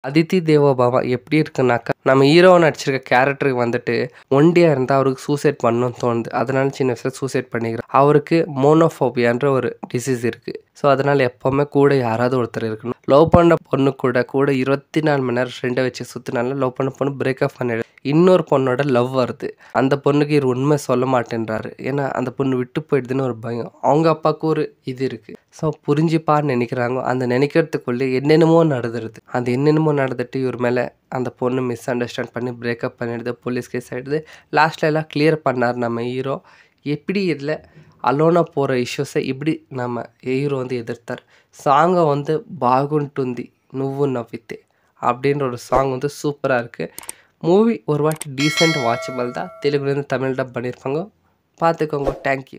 அதித்தி தேவோபாவா எப்படி இருக்குன்னாக்கா, நம்ம ஹீரோவா நடிச்சிருக்க கேரக்டருக்கு வந்துட்டு ஒண்டியா இருந்தா அவருக்கு சூசைட் பண்ணணும்னு தோணுது. அதனால சின்ன வயசுல சூசைட் பண்ணிக்கிறார். அவருக்கு மோனோஃபோபியான்ற ஒரு டிசீஸ் இருக்கு. ஸோ அதனால எப்பவுமே கூட யாராவது ஒருத்தர் இருக்கணும். லவ் பண்ண பொண்ணு கூட 24 மணி நேரம் ஃப்ரெண்டை வச்சு சுத்தினால லவ் பண்ண பொண்ணு பிரேக்கப் பண்ணிடுது. இன்னொரு பொண்ணோட லவ் வருது. அந்த பொண்ணுக்கு இவர் உண்மை சொல்ல மாட்டேன்றாரு. ஏன்னா அந்த பொண்ணு விட்டு போயிடுதுன்னு ஒரு பயம். அவங்க அப்பாவுக்கு ஒரு இது இருக்கு. ஸோ புரிஞ்சுப்பான்னு நினைக்கிறாங்க. அந்த நினைக்கிறதுக்குள்ளே என்னென்னமோ நடந்துருது. அந்த என்னென்னமோ நடந்துட்டு இவர் மேலே அந்த பொண்ணு மிஸ் அண்டர்ஸ்டாண்ட் பண்ணி பிரேக்கப் பண்ணிடுது. போலீஸ் கேஸ் ஆகிடுது. லாஸ்ட்டில் எல்லாம் கிளியர் பண்ணார் நம்ம ஹீரோ. எப்படி இதில் அலோனாக போகிற இஷ்யூஸை இப்படி நம்ம ஹீரோ வந்து எதிர்த்தார். சாங்கை வந்து பாகுன்టుంది నువ్వు నవ్వితే அப்படின்ற ஒரு சாங் வந்து சூப்பராக இருக்குது. மூவி ஒரு வாட்டி டீசெண்ட் வாட்சபிள் தான். தெலுங்குலேருந்து தமிழ் டப் பண்ணியிருப்பாங்க. பார்த்துக்கோங்க. தேங்க்யூ.